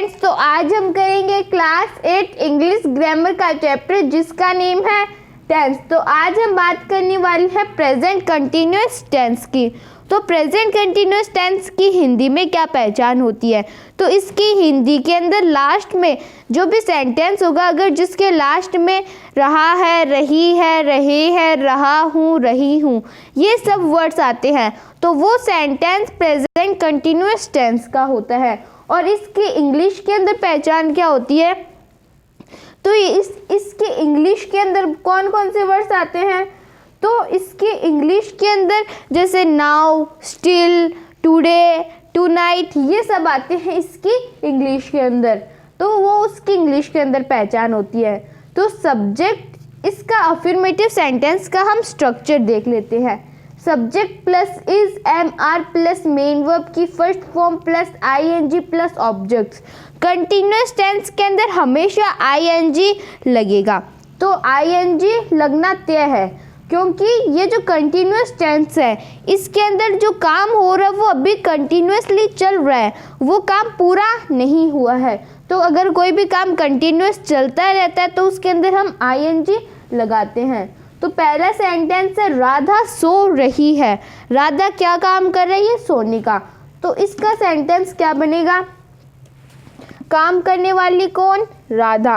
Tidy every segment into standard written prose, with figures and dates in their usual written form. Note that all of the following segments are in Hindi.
स्टूडेंट्स, तो आज हम करेंगे क्लास 8 इंग्लिश ग्रामर का चैप्टर जिसका नेम है टेंस। तो आज हम बात करने वाले हैं प्रेजेंट कंटिन्यूअस टेंस की। तो प्रेजेंट कंटिन्यूअस टेंस की हिंदी में क्या पहचान होती है? तो इसकी हिंदी के अंदर लास्ट में जो भी सेंटेंस होगा, अगर जिसके लास्ट में रहा है, रही है, रहे हैं, रहा हूँ, रही हूँ, ये सब वर्ड्स आते हैं तो वो सेंटेंस प्रेजेंट कंटिन्यूअस टेंस का होता है। और इसकी इंग्लिश के अंदर पहचान क्या होती है? तो इसके इंग्लिश के अंदर कौन कौन से वर्ड्स आते हैं? तो इसके इंग्लिश के अंदर जैसे नाउ, स्टिल, टुडे, टुनाइट, ये सब आते हैं इसकी इंग्लिश के अंदर। तो वो उसकी इंग्लिश के अंदर पहचान होती है। तो सब्जेक्ट, इसका अफर्मेटिव सेंटेंस का हम स्ट्रक्चर देख लेते हैं। Subject plus is, am are plus main verb की first form plus ING plus objects. Continuous tense के अंदर हमेशा आईएनजी लगेगा। तो आईएनजी लगना तय है, क्योंकि ये जो कंटिन्यूअस टेंस है इसके अंदर जो काम हो रहा है वो अभी कंटिन्यूअसली चल रहा है, वो काम पूरा नहीं हुआ है। तो अगर कोई भी काम कंटिन्यूअस चलता रहता है तो उसके अंदर हम आईएनजी लगाते हैं। तो पहला सेंटेंस है राधा सो रही है। राधा क्या काम कर रही है? सोने का। तो इसका सेंटेंस क्या बनेगा? काम करने वाली कौन? राधा।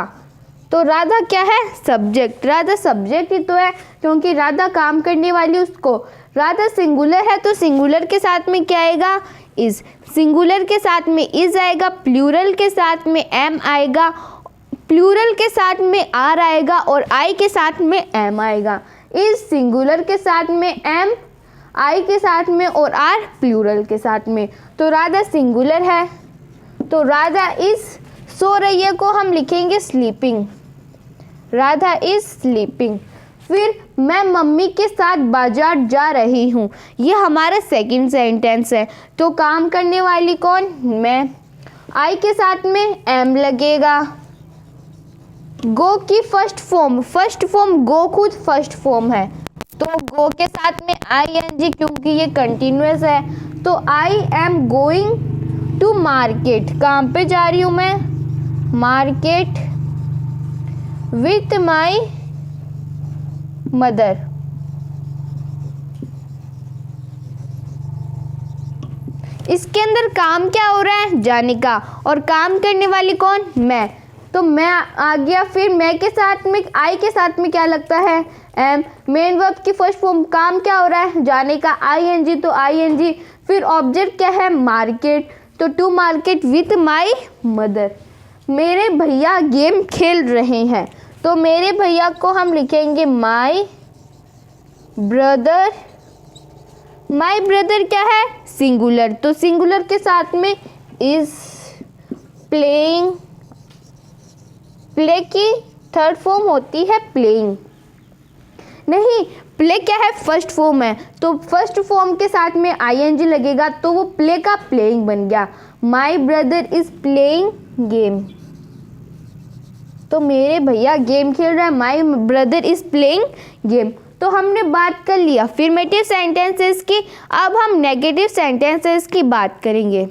तो राधा क्या है? सब्जेक्ट। राधा सब्जेक्ट ही तो है, क्योंकि राधा काम करने वाली उसको। राधा सिंगुलर है तो सिंगुलर के साथ में क्या आएगा? इज। सिंगुलर के साथ में इज आएगा, प्लूरल के साथ में एम आएगा, प्लूरल के साथ में आर आएगा और आई के साथ में एम आएगा। इज सिंगुलर के साथ में एम, आई के साथ में और आर प्लूरल के साथ में। तो राधा सिंगुलर है, तो राधा इज सो रही है को हम लिखेंगे स्लीपिंग। Radha is sleeping. फिर मैं मम्मी के साथ बाजार जा रही हूँ, ये हमारा सेकंड सेंटेंस है। तो काम करने वाली कौन? मैं। आई के साथ में एम लगेगा। गो की फर्स्ट फॉर्म गो खुद फर्स्ट फॉर्म है, तो गो के साथ में आईएनजी, क्योंकि ये कंटिन्यूअस है। तो I am going to market, काम पे जा रही हूँ मैं, मार्केट, विथ माई मदर। इसके अंदर काम क्या हो रहा है? जाने का। और काम करने वाली कौन? मैं। तो मैं आ गया। फिर मैं के साथ में, आई के साथ में क्या लगता है? एम। मेन वर्ब की फर्स्ट फॉर्म, काम क्या हो रहा है? जाने का, आईएनजी, तो आईएनजी। फिर ऑब्जेक्ट क्या है? मार्केट, तो to market with my mother. मेरे भैया गेम खेल रहे हैं, तो मेरे भैया को हम लिखेंगे माई ब्रदर। माई ब्रदर क्या है? सिंगुलर, तो सिंगुलर के साथ में इज प्लेइंग। प्ले की थर्ड फॉर्म होती है प्लेइंग। नहीं, प्ले क्या है? फर्स्ट फॉर्म है, तो फर्स्ट फॉर्म के साथ में आईएनजी लगेगा, तो वो प्ले का प्लेइंग बन गया। My brother is playing game, तो मेरे भैया गेम खेल रहा है, my brother is playing game. तो हमने बात कर लिया अफर्मेटिव सेंटेंसेस की। अब हम नेगेटिव सेंटेंसेस की बात करेंगे।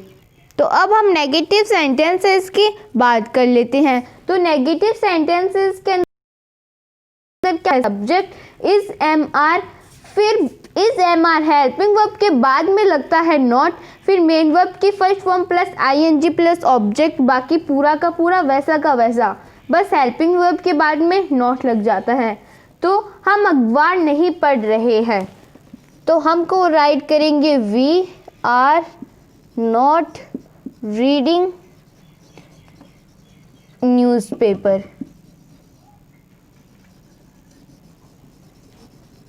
तो अब हम नेगेटिव सेंटेंसेस की बात कर लेते हैं। तो नेगेटिव सेंटेंसेस के अंदर क्या है? सब्जेक्ट इज एम आर, फिर is am are helping verb के बाद में लगता है नॉट, फिर मेन वर्ब की first form plus ING plus object, बाकी पूरा का पूरा वैसा का वैसा, बस हेल्पिंग वर्ब के बाद में नॉट लग जाता है। तो हम अखबार नहीं पढ़ रहे हैं, तो हमको राइट करेंगे we are not reading newspaper.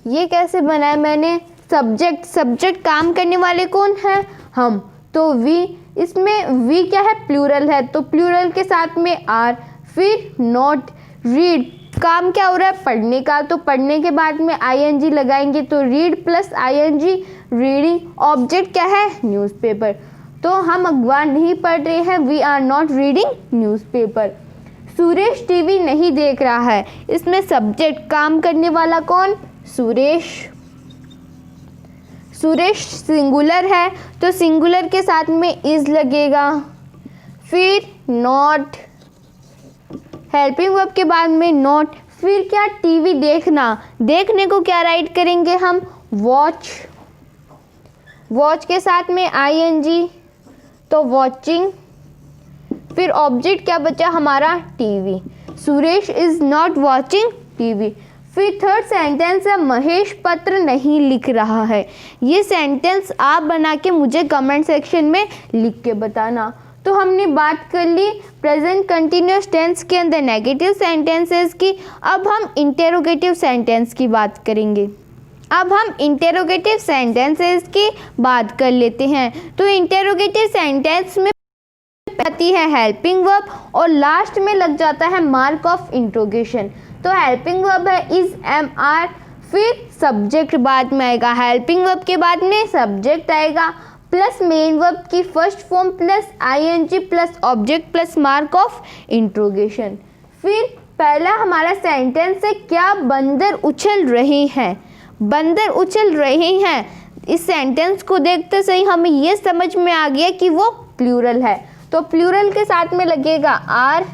ये कैसे बनाया मैंने? सब्जेक्ट काम करने वाले कौन है? हम। तो वी, इसमें वी क्या है? प्लूरल है, तो प्लूरल के साथ में आर, फिर नॉट। रीड, काम क्या हो रहा है? पढ़ने का, तो पढ़ने के बाद में आईएनजी लगाएंगे, तो read plus ING, reading. Object क्या है? न्यूज़पेपर, तो हम अखबार नहीं पढ़ रहे हैं, we are not reading newspaper. Suresh TV नहीं देख रहा है, इसमें सब्जेक्ट काम करने वाला कौन? सुरेश। सुरेश सिंगुलर है, तो सिंगुलर के साथ में इज लगेगा। फिर नॉट, हेल्पिंग वर्ब के बाद में नॉट। फिर क्या, टीवी देखना, देखने को क्या राइट करेंगे हम, वॉच, वॉच के साथ में आईएनजी तो वॉचिंग। फिर ऑब्जेक्ट क्या बचा हमारा, TV. Suresh is not watching TV. फिर थर्ड सेंटेंस है महेश पत्र नहीं लिख रहा है। ये सेंटेंस आप बना के मुझे कमेंट सेक्शन में लिख के बताना। तो हमने बात कर ली प्रेजेंट कंटिन्यूअस टेंस के अंदर नेगेटिव सेंटेंसेस की। अब हम इंटेरोगेटिव सेंटेंस की बात करेंगे। अब हम इंटेरोगेटिव सेंटेंसेस की बात कर लेते हैं। तो इंटेरोगेटिव सेंटेंस में आती है हेल्पिंग वर्ब और लास्ट में लग जाता है मार्क ऑफ इंट्रोगेशन। तो हेल्पिंग वर्ब है इज, एम, आर, फिर सब्जेक्ट बाद में आएगा। हेल्पिंग वर्ब के बाद में सब्जेक्ट आएगा प्लस मेन वर्ब की first form plus ING plus object plus mark of interrogation. फिर पहला हमारा सेंटेंस है क्या बंदर उछल रहे हैं, बंदर उछल रहे हैं। इस सेंटेंस को देखते सही हमें ये समझ में आ गया कि वो प्लूरल है। तो प्लूरल के साथ में लगेगा आर,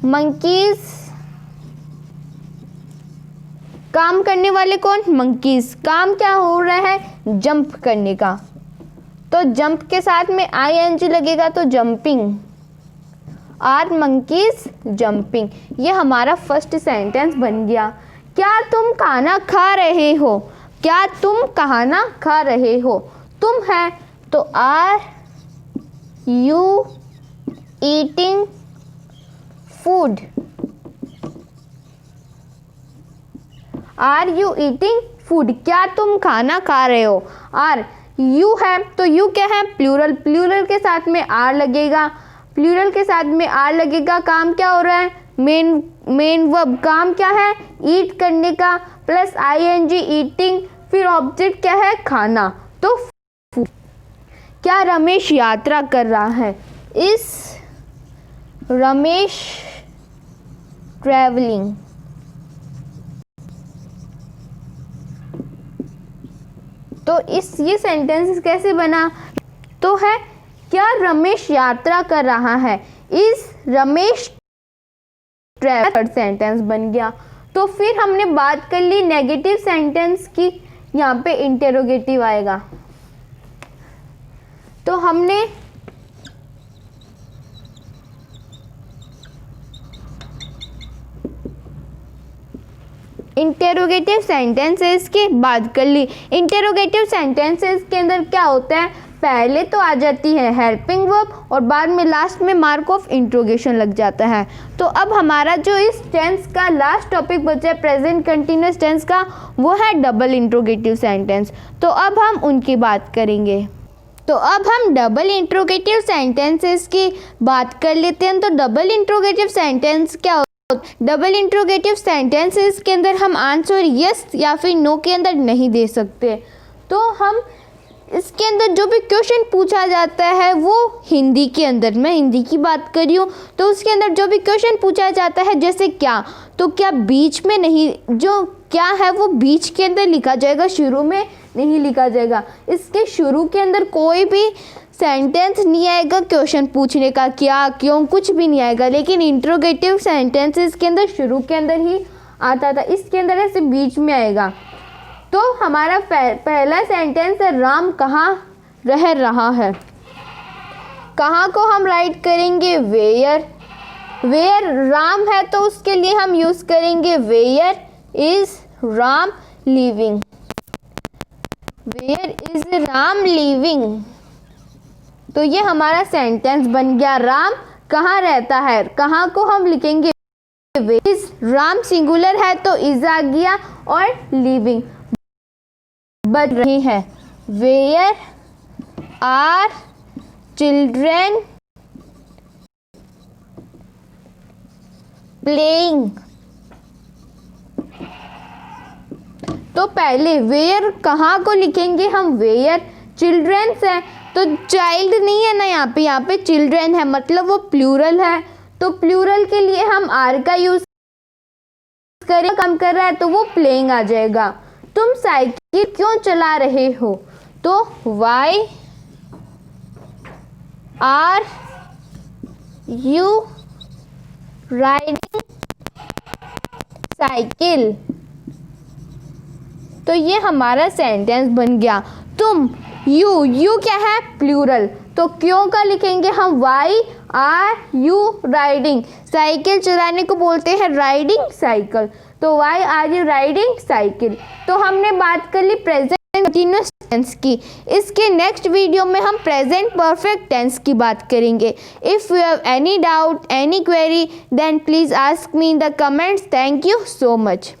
मंकीज, काम करने वाले कौन, मंकीज। काम क्या हो रहा है, जंप करने का, तो जंप के साथ में आईएनजी लगेगा तो जंपिंग। Are monkeys jumping. ये हमारा फर्स्ट सेंटेंस बन गया। क्या तुम खाना खा रहे हो, क्या तुम खाना खा रहे हो, तुम है तो are you eating food, are you eating food, क्या तुम खाना खा रहे हो। आर यू है तो यू क्या है, प्लूरल, प्लूरल के साथ में आर लगेगा, प्लूरल के साथ में आर लगेगा। काम क्या हो रहा है, मेन वर्ब, काम क्या है, ईट करने का प्लस आईएनजी ईटिंग, फिर ऑब्जेक्ट क्या है, खाना तो फूड। क्या रमेश यात्रा कर रहा है, इस रमेश ट्रैवलिंग। तो ये सेंटेंस कैसे बना, तो है क्या रमेश यात्रा कर रहा है, इस रमेश ट्रैवल, सेंटेंस बन गया। तो फिर हमने बात कर ली नेगेटिव सेंटेंस की, यहाँ पे इंटेरोगेटिव आएगा। तो हमने इंटेरोगेटिव सेंटेंसेस की बात कर ली। इंटेरोगेटिव सेंटेंसेस के अंदर क्या होता है, पहले तो आ जाती है हेल्पिंग वर्ब और बाद में लास्ट में मार्क ऑफ इंट्रोगेशन लग जाता है। तो अब हमारा जो इस टेंस का लास्ट टॉपिक बचा है प्रेजेंट कंटिन्यूअस टेंस का, वो है डबल इंट्रोगेटिव सेंटेंस। तो अब हम उनकी बात करेंगे। तो अब हम डबल इंट्रोगेटिव सेंटेंसेस की बात कर लेते हैं। तो डबल इंट्रोगेटिव सेंटेंस क्या होता है, डबल इंट्रोगेटिव सेंटेंसेस के अंदर हम आंसर यस या फिर नो के अंदर नहीं दे सकते। तो हम इसके अंदर जो भी क्वेश्चन पूछा जाता है वो हिंदी के अंदर, मैं हिंदी की बात कर रही हूँ, तो उसके अंदर जो भी क्वेश्चन पूछा जाता है जैसे क्या, तो क्या बीच में नहीं, जो क्या है वो बीच के अंदर लिखा जाएगा, शुरू में नहीं लिखा जाएगा। इसके शुरू के अंदर कोई भी सेंटेंस नहीं आएगा क्वेश्चन पूछने का, क्या क्यों कुछ भी नहीं आएगा। लेकिन इंट्रोगेटिव सेंटेंसेस के अंदर शुरू के अंदर ही आता था, इसके अंदर ऐसे बीच में आएगा। तो हमारा पहला सेंटेंस है राम कहाँ रह रहा है। कहाँ को हम राइट करेंगे वेयर, वेयर राम है तो उसके लिए हम यूज करेंगे where is Ram living, where is Ram living. तो ये हमारा सेंटेंस बन गया, राम कहाँ रहता है, कहाँ को हम लिखेंगे इज, राम सिंगुलर है तो इज आ गया, और लिविंग बच रही है, वेयर आर चिल्ड्रेन प्लेइंग। तो पहले वेयर कहाँ को लिखेंगे हम, वेयर चिल्ड्रेन्स है तो चाइल्ड नहीं है ना यहाँ पे चिल्ड्रेन है, मतलब वो प्लूरल है। तो प्लूरल के लिए हम आर का यूज करें, कम कर रहा है तो वो प्लेइंग आ जाएगा। तुम साइकिल क्यों चला रहे हो, तो why are you riding cycle. तो ये हमारा सेंटेंस बन गया। तुम, यू क्या है, प्लूरल, तो क्यों का लिखेंगे हम, वाई आर यू राइडिंग। साइकिल चलाने को बोलते हैं राइडिंग साइकिल, तो why are you riding cycle. तो हमने बात कर ली प्रेजेंट कंटिन्यूअस टेंस की। इसके नेक्स्ट वीडियो में हम प्रेजेंट परफेक्ट टेंस की बात करेंगे। If you have any doubt, any query, then please ask me in the comments. Thank you so much.